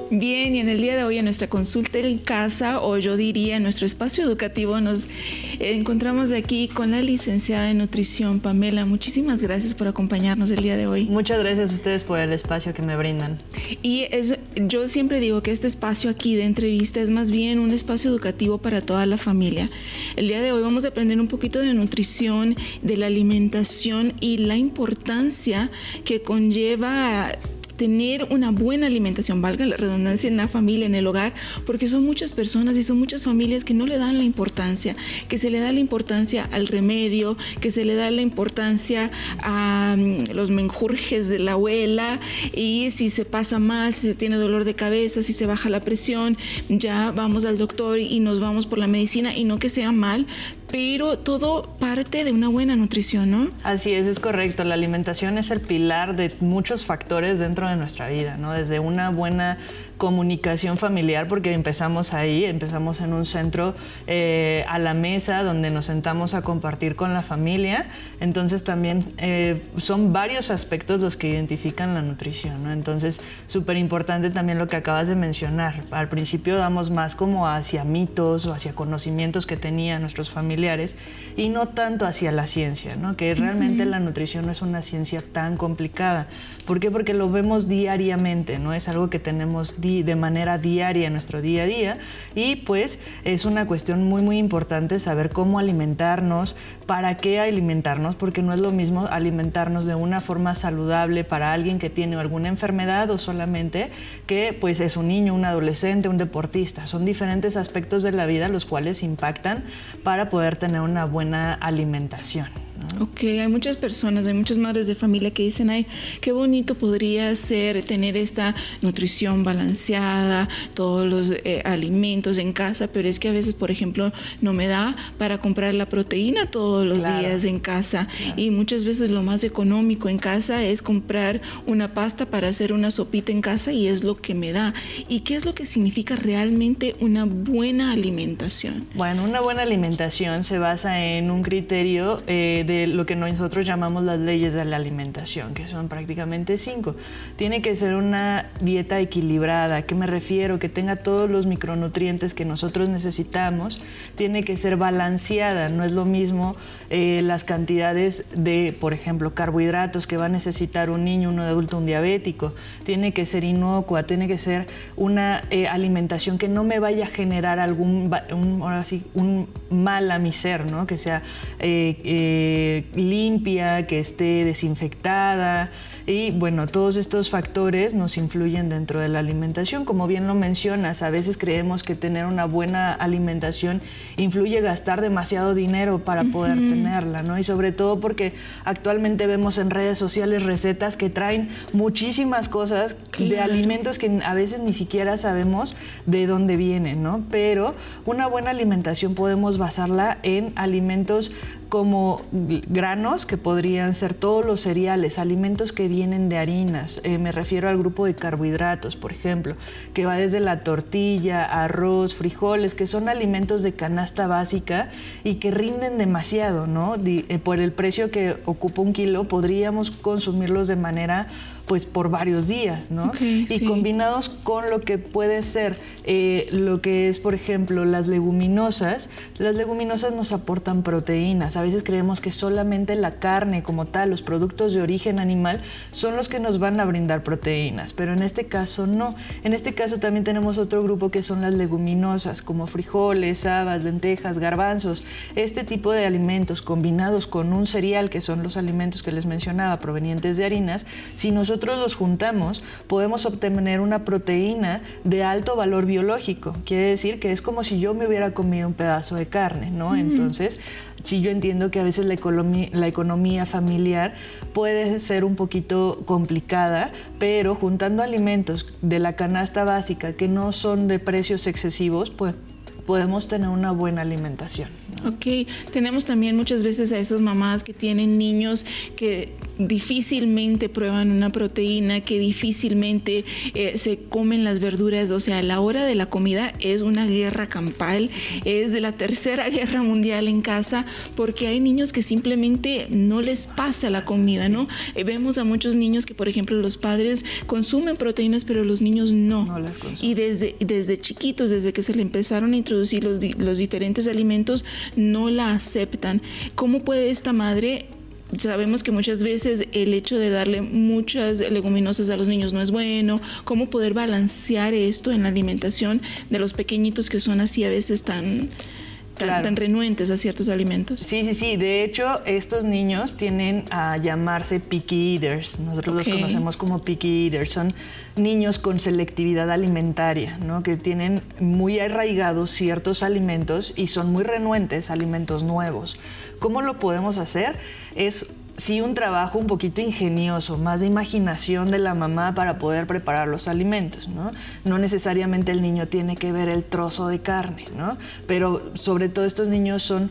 Bien, y en el día de hoy en nuestra consulta en casa, o yo diría en nuestro espacio educativo, nos encontramos aquí con la licenciada en nutrición, Pamela. Muchísimas gracias por acompañarnos el día de hoy. Muchas gracias a ustedes por el espacio que me brindan. Y yo siempre digo que este espacio aquí de entrevista es más bien un espacio educativo para toda la familia. El día de hoy vamos a aprender un poquito de nutrición, de la alimentación y la importancia que conlleva tener una buena alimentación, valga la redundancia, en la familia, en el hogar, porque son muchas personas y son muchas familias que no le dan la importancia, que se le da la importancia al remedio, que se le da la importancia a los menjurjes de la abuela, y si se pasa mal, si se tiene dolor de cabeza, si se baja la presión, ya vamos al doctor y nos vamos por la medicina, y no que sea mal, pero todo parte de una buena nutrición, ¿no? Así es correcto. La alimentación es el pilar de muchos factores dentro de nuestra vida, ¿no? Desde una buena comunicación familiar, porque empezamos ahí, empezamos en un centro a la mesa donde nos sentamos a compartir con la familia. Entonces también son varios aspectos los que identifican la nutrición, ¿no? Entonces, súper importante también lo que acabas de mencionar. Al principio damos más como hacia mitos o hacia conocimientos que tenían nuestros familiares y no tanto hacia la ciencia, ¿no? Que realmente la nutrición no es una ciencia tan complicada. ¿Por qué? Porque lo vemos diariamente, ¿no? Es algo que tenemos de manera diaria en nuestro día a día, y pues es una cuestión muy importante saber cómo alimentarnos, para qué alimentarnos, porque no es lo mismo alimentarnos de una forma saludable para alguien que tiene alguna enfermedad o solamente que pues es un niño, un adolescente, un deportista. Son diferentes aspectos de la vida los cuales impactan para poder tener una buena alimentación, ¿no? Ok, hay muchas personas, hay muchas madres de familia que dicen, ay, qué bonito podría ser tener esta nutrición balanceada, todos los alimentos en casa, pero es que a veces, por ejemplo, no me da para comprar la proteína todos los días en casa. Y muchas veces lo más económico en casa es comprar una pasta para hacer una sopita en casa, y es lo que me da. ¿Y qué es lo que significa realmente una buena alimentación? Bueno, una buena alimentación se basa en un criterio de lo que nosotros llamamos las leyes de la alimentación, que son prácticamente 5. Tiene que ser una dieta equilibrada. ¿A qué me refiero? Que tenga todos los micronutrientes que nosotros necesitamos. Tiene que ser balanceada. No es lo mismo las cantidades de, por ejemplo, carbohidratos que va a necesitar un niño, un adulto, un diabético. Tiene que ser inocua. Tiene que ser una alimentación que no me vaya a generar un mal a mi ser, ¿no? Que sea limpia, que esté desinfectada, y bueno, todos estos factores nos influyen dentro de la alimentación. Como bien lo mencionas, a veces creemos que tener una buena alimentación influye gastar demasiado dinero para poder tenerla, ¿no? Y sobre todo porque actualmente vemos en redes sociales recetas que traen muchísimas cosas de alimentos que a veces ni siquiera sabemos de dónde vienen, ¿no? Pero una buena alimentación podemos basarla en alimentos como granos, que podrían ser todos los cereales, alimentos que vienen de harinas. Me refiero al grupo de carbohidratos, por ejemplo, que va desde la tortilla, arroz, frijoles, que son alimentos de canasta básica y que rinden demasiado, ¿no? Por el precio que ocupa un kilo, podríamos consumirlos de manera pues por varios días, ¿no? Y combinados con lo que puede ser lo que es, por ejemplo, las leguminosas nos aportan proteínas. A veces creemos que solamente la carne como tal, los productos de origen animal, son los que nos van a brindar proteínas, pero en este caso no. En este caso también tenemos otro grupo que son las leguminosas, como frijoles, habas, lentejas, garbanzos. Este tipo de alimentos combinados con un cereal, que son los alimentos que les mencionaba, provenientes de harinas, si nosotros los juntamos, podemos obtener una proteína de alto valor biológico. Quiere decir que es como si yo me hubiera comido un pedazo de carne, ¿no? Entonces, sí, yo entiendo que a veces la economía familiar puede ser un poquito complicada, pero juntando alimentos de la canasta básica que no son de precios excesivos, pues podemos tener una buena alimentación, ¿no? Ok, tenemos también muchas veces a esas mamás que tienen niños que difícilmente prueban una proteína, que difícilmente se comen las verduras. O sea, la hora de la comida es una guerra campal, es de la Tercera Guerra Mundial en casa, porque hay niños que simplemente no les pasa la comida, ¿no? Vemos a muchos niños que, por ejemplo, los padres consumen proteínas, pero los niños no. No las consumen. Y desde chiquitos, desde que se le empezaron a introducir los diferentes alimentos, no la aceptan. ¿Cómo puede esta madre? Sabemos que muchas veces el hecho de darle muchas leguminosas a los niños no es bueno. ¿Cómo poder balancear esto en la alimentación de los pequeñitos que son así a veces tan renuentes a ciertos alimentos? Sí. De hecho, estos niños tienden a llamarse picky eaters. Nosotros los conocemos como picky eaters. Son niños con selectividad alimentaria, ¿no? Que tienen muy arraigados ciertos alimentos y son muy renuentes a alimentos nuevos. ¿Cómo lo podemos hacer? Es un trabajo un poquito ingenioso, más de imaginación de la mamá para poder preparar los alimentos, ¿no? No necesariamente el niño tiene que ver el trozo de carne, ¿no? Pero sobre todo estos niños son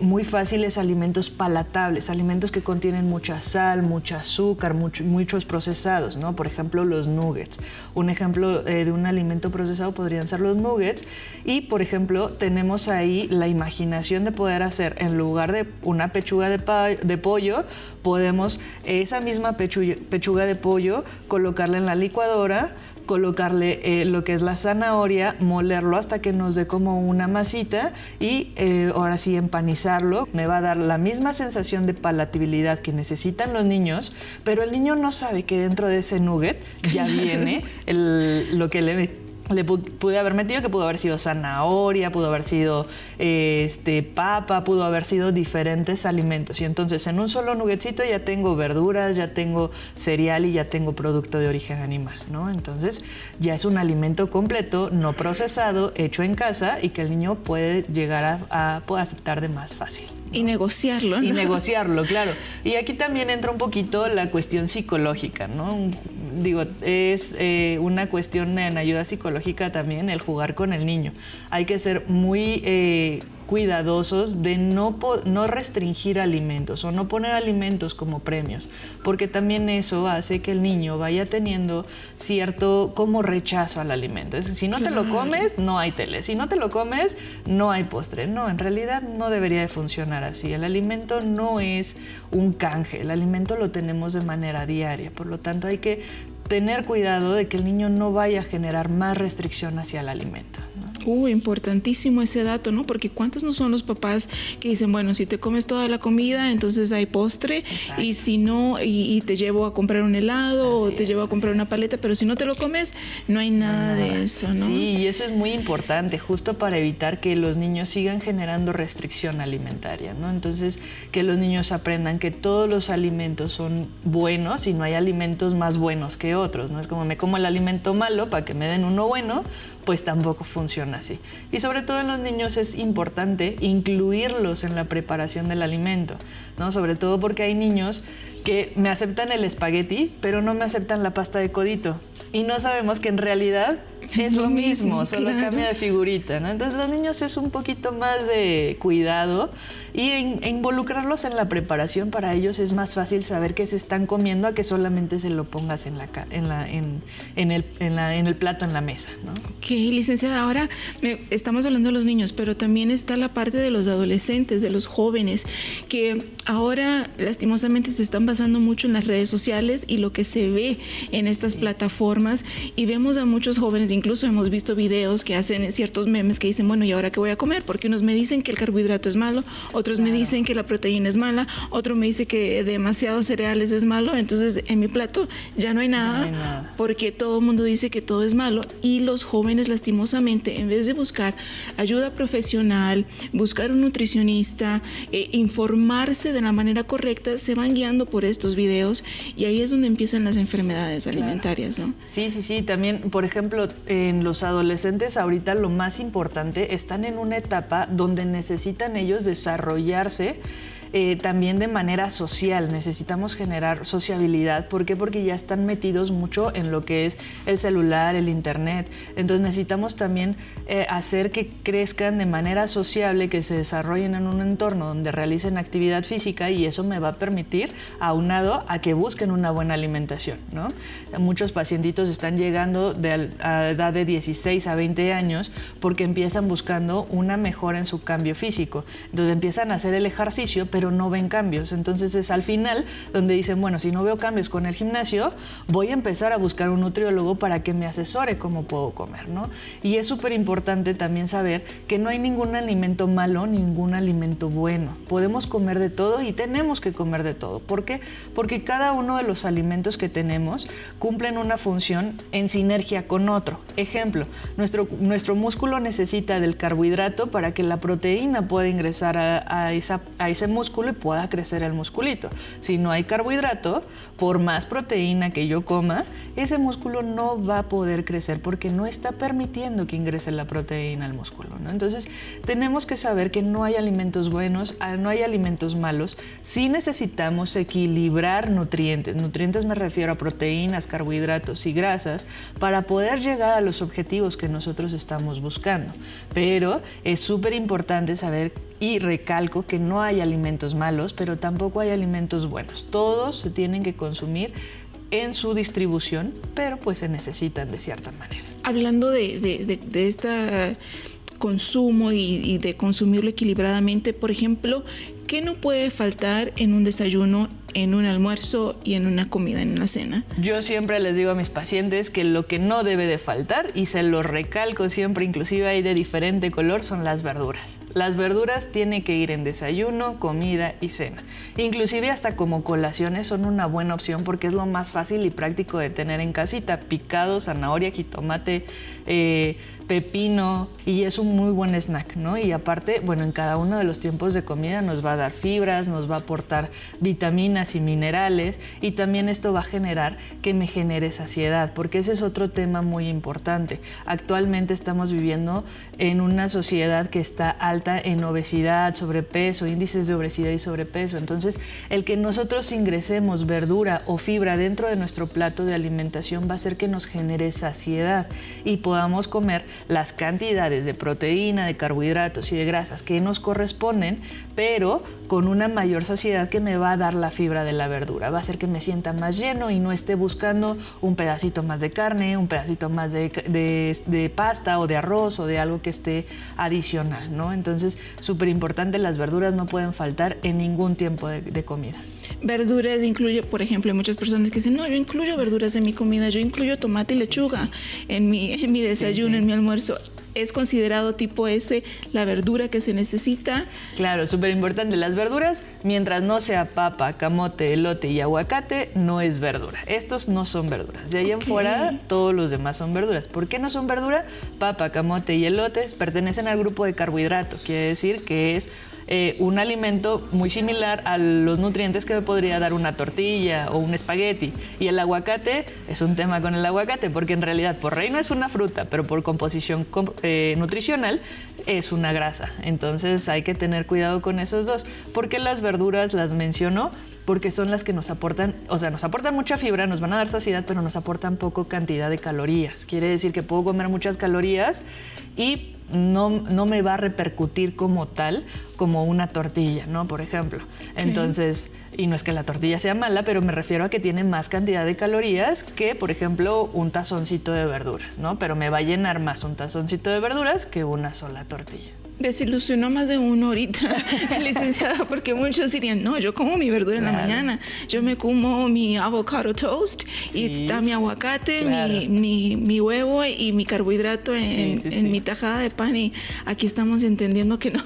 muy fáciles alimentos palatables, alimentos que contienen mucha sal, mucho azúcar, muchos procesados, ¿no? Por ejemplo, los nuggets. Un ejemplo de un alimento procesado podrían ser los nuggets. Y, por ejemplo, tenemos ahí la imaginación de poder hacer, en lugar de una pechuga de pollo, podemos esa misma pechuga de pollo colocarla en la licuadora, colocarle lo que es la zanahoria, molerlo hasta que nos dé como una masita y ahora sí empanizarlo. Me va a dar la misma sensación de palatabilidad que necesitan los niños, pero el niño no sabe que dentro de ese nugget ya viene lo que le pude haber metido, que pudo haber sido zanahoria, pudo haber sido papa, pudo haber sido diferentes alimentos. Y entonces en un solo nuggetcito ya tengo verduras, ya tengo cereal y ya tengo producto de origen animal, ¿no? Entonces ya es un alimento completo, no procesado, hecho en casa y que el niño puede llegar a aceptar de más fácil, ¿no? Y negociarlo, ¿no? Y negociarlo, claro. Y aquí también entra un poquito la cuestión psicológica, ¿no? Digo, es una cuestión en ayuda psicológica también el jugar con el niño. Hay que ser muy cuidadosos de no restringir alimentos o no poner alimentos como premios, porque también eso hace que el niño vaya teniendo cierto como rechazo al alimento. Es decir, si no te lo comes, no hay tele. Si no te lo comes, no hay postre. No, en realidad no debería de funcionar así. El alimento no es un canje, el alimento lo tenemos de manera diaria. Por lo tanto, hay que tener cuidado de que el niño no vaya a generar más restricción hacia el alimento, ¿no? Importantísimo ese dato, ¿no? Porque ¿cuántos no son los papás que dicen, bueno, si te comes toda la comida, entonces hay postre? Exacto. Y si no, y te llevo a comprar un helado o te llevo a comprar una paleta, pero si no te lo comes, no hay nada de eso, ¿no? Sí, y eso es muy importante, justo para evitar que los niños sigan generando restricción alimentaria, ¿no? Entonces, que los niños aprendan que todos los alimentos son buenos y no hay alimentos más buenos que otros, ¿no? Es como me como el alimento malo para que me den uno bueno, pues tampoco funciona así. Y sobre todo en los niños es importante incluirlos en la preparación del alimento, ¿no? Sobre todo porque hay niños que me aceptan el espagueti, pero no me aceptan la pasta de codito. Y no sabemos que en realidad es lo mismo, solo cambia de figurita, ¿no? Entonces los niños es un poquito más de cuidado y involucrarlos en la preparación. Para ellos es más fácil saber qué se están comiendo a que solamente se lo pongas en el plato, en la mesa, ¿no? Ok, licenciada, ahora estamos hablando de los niños, pero también está la parte de los adolescentes, de los jóvenes, que ahora lastimosamente se están basando mucho en las redes sociales y lo que se ve en estas plataformas, y vemos a muchos jóvenes, incluso hemos visto videos que hacen ciertos memes que dicen, bueno, ¿y ahora qué voy a comer? Porque unos me dicen que el carbohidrato es malo, otros me dicen que la proteína es mala, otro me dice que demasiados cereales es malo, entonces en mi plato ya no hay nada, porque todo el mundo dice que todo es malo, y los jóvenes lastimosamente, en vez de buscar ayuda profesional, buscar un nutricionista, informarse de la manera correcta, se van guiando por estos videos, y ahí es donde empiezan las enfermedades alimentarias, ¿no? Sí, también, por ejemplo, en los adolescentes ahorita lo más importante, están en una etapa donde necesitan ellos desarrollarse también de manera social. Necesitamos generar sociabilidad. ¿Por qué? Porque ya están metidos mucho en lo que es el celular, el internet. Entonces necesitamos también hacer que crezcan de manera sociable, que se desarrollen en un entorno donde realicen actividad física, y eso me va a permitir, aunado a que busquen una buena alimentación, ¿no? Muchos pacientitos están llegando a edad de 16 a 20 años porque empiezan buscando una mejora en su cambio físico. Entonces empiezan a hacer el ejercicio, pero no ven cambios. Entonces es al final donde dicen, bueno, si no veo cambios con el gimnasio, voy a empezar a buscar un nutriólogo para que me asesore cómo puedo comer, ¿no? Y es súper importante también saber que no hay ningún alimento malo, ningún alimento bueno. Podemos comer de todo y tenemos que comer de todo. ¿Por qué? Porque cada uno de los alimentos que tenemos cumplen una función en sinergia con otro. Ejemplo, nuestro músculo necesita del carbohidrato para que la proteína pueda ingresar a ese músculo y pueda crecer el musculito. Si no hay carbohidrato, por más proteína que yo coma, ese músculo no va a poder crecer porque no está permitiendo que ingrese la proteína al músculo, ¿no? Entonces, tenemos que saber que no hay alimentos buenos, no hay alimentos malos. Sí necesitamos equilibrar nutrientes. Nutrientes me refiero a proteínas, carbohidratos y grasas para poder llegar a los objetivos que nosotros estamos buscando. Pero es súper importante saber, y recalco, que no hay alimentos malos, pero tampoco hay alimentos buenos. Todos se tienen que consumir en su distribución, pero pues se necesitan de cierta manera. Hablando de este consumo y de consumirlo equilibradamente, por ejemplo, ¿qué no puede faltar en un desayuno, en un almuerzo y en una comida, en una cena? Yo siempre les digo a mis pacientes que lo que no debe de faltar, y se lo recalco siempre, inclusive hay de diferente color, son las verduras. Las verduras tienen que ir en desayuno, comida y cena. Inclusive hasta como colaciones son una buena opción porque es lo más fácil y práctico de tener en casita. Picado, zanahoria, jitomate, pepino, y es un muy buen snack, ¿no? Y aparte, bueno, en cada uno de los tiempos de comida nos va a dar fibras, nos va a aportar vitaminas y minerales, y también esto va a generar que me genere saciedad, porque ese es otro tema muy importante. Actualmente estamos viviendo en una sociedad que está alta en obesidad, sobrepeso, índices de obesidad y sobrepeso. Entonces, el que nosotros ingresemos verdura o fibra dentro de nuestro plato de alimentación va a hacer que nos genere saciedad y podamos comer las cantidades de proteína, de carbohidratos y de grasas que nos corresponden, pero con una mayor saciedad que me va a dar la fibra de la verdura. Va a hacer que me sienta más lleno y no esté buscando un pedacito más de carne, un pedacito más de pasta o de arroz o de algo que esté adicional, ¿no? Entonces, súper importante, las verduras no pueden faltar en ningún tiempo de comida. Verduras incluye, por ejemplo, hay muchas personas que dicen, no, yo incluyo verduras en mi comida, yo incluyo tomate y lechuga en mi desayuno, en mi almuerzo. ¿Es considerado tipo S la verdura que se necesita? Claro, súper importante. Las verduras, mientras no sea papa, camote, elote y aguacate, no es verdura. Estos no son verduras. De ahí en fuera, todos los demás son verduras. ¿Por qué no son verdura? Papa, camote y elotes pertenecen al grupo de carbohidrato. Quiere decir que es un alimento muy similar a los nutrientes que me podría dar una tortilla o un espagueti. Y el aguacate es un tema con el aguacate, porque en realidad por reino es una fruta, pero por composición nutricional es una grasa. Entonces hay que tener cuidado con esos dos. ¿Por qué las verduras las menciono? Porque son las que nos aportan, nos aportan mucha fibra, nos van a dar saciedad, pero nos aportan poco cantidad de calorías. Quiere decir que puedo comer muchas calorías y no me va a repercutir como tal, como una tortilla, ¿no? Por ejemplo. Entonces, y no es que la tortilla sea mala, pero me refiero a que tiene más cantidad de calorías que, por ejemplo, un tazoncito de verduras, ¿no? Pero me va a llenar más un tazoncito de verduras que una sola tortilla. Desilusionó más de uno ahorita, licenciada, porque muchos dirían, no, yo como mi verdura en la mañana, yo me como mi avocado toast y está mi aguacate, mi huevo y mi carbohidrato en mi tajada de pan, y aquí estamos entendiendo que no.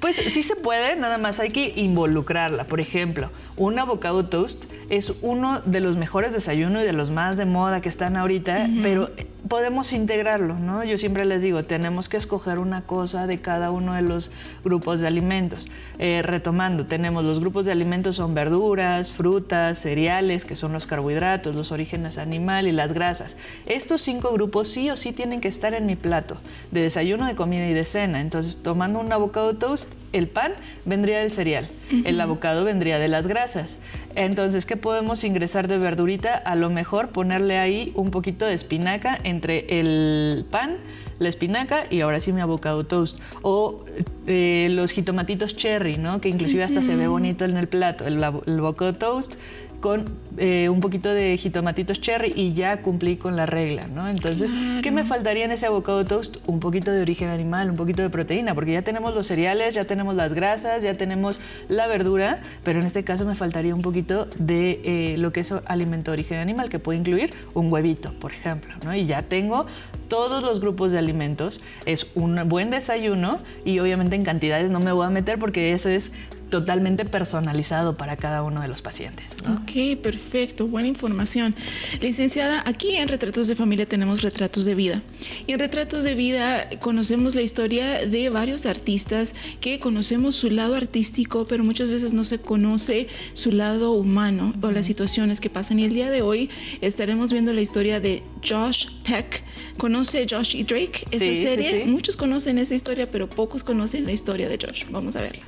Pues sí se puede, nada más hay que involucrarla. Por ejemplo, un avocado toast es uno de los mejores desayunos y de los más de moda que están ahorita, pero podemos integrarlo, ¿no? Yo siempre les digo, tenemos que escoger una cosa de cada uno de los grupos de alimentos. Retomando, tenemos los grupos de alimentos, son verduras, frutas, cereales, que son los carbohidratos, los orígenes animal y las grasas. Estos 5 grupos sí o sí tienen que estar en mi plato de desayuno, de comida y de cena. Entonces, tomando un avocado toast, el pan vendría del cereal, el avocado vendría de las grasas. Entonces, ¿qué podemos ingresar de verdurita? A lo mejor ponerle ahí un poquito de espinaca entre el pan, la espinaca y ahora sí mi avocado toast. O los jitomatitos cherry, ¿no? Que inclusive hasta se ve bonito en el plato, el avocado toast con un poquito de jitomatitos cherry y ya cumplí con la regla, ¿no? Entonces, claro. ¿Qué me faltaría en ese avocado toast? Un poquito de origen animal, un poquito de proteína, porque ya tenemos los cereales, ya tenemos las grasas, ya tenemos la verdura, pero en este caso me faltaría un poquito de lo que es alimento de origen animal, que puede incluir un huevito, por ejemplo, ¿no? Y ya tengo todos los grupos de alimentos, es un buen desayuno y obviamente en cantidades no me voy a meter porque eso es totalmente personalizado para cada uno de los pacientes, ¿no? Ok, perfecto, buena información. Licenciada, aquí en Retratos de Familia tenemos retratos de vida. Y en Retratos de Vida conocemos la historia de varios artistas que conocemos su lado artístico, pero muchas veces no se conoce su lado humano o las situaciones que pasan. Y el día de hoy estaremos viendo la historia de Josh Peck. ¿Conoce Josh y Drake esa serie? Sí. Muchos conocen esa historia, pero pocos conocen la historia de Josh. Vamos a verla.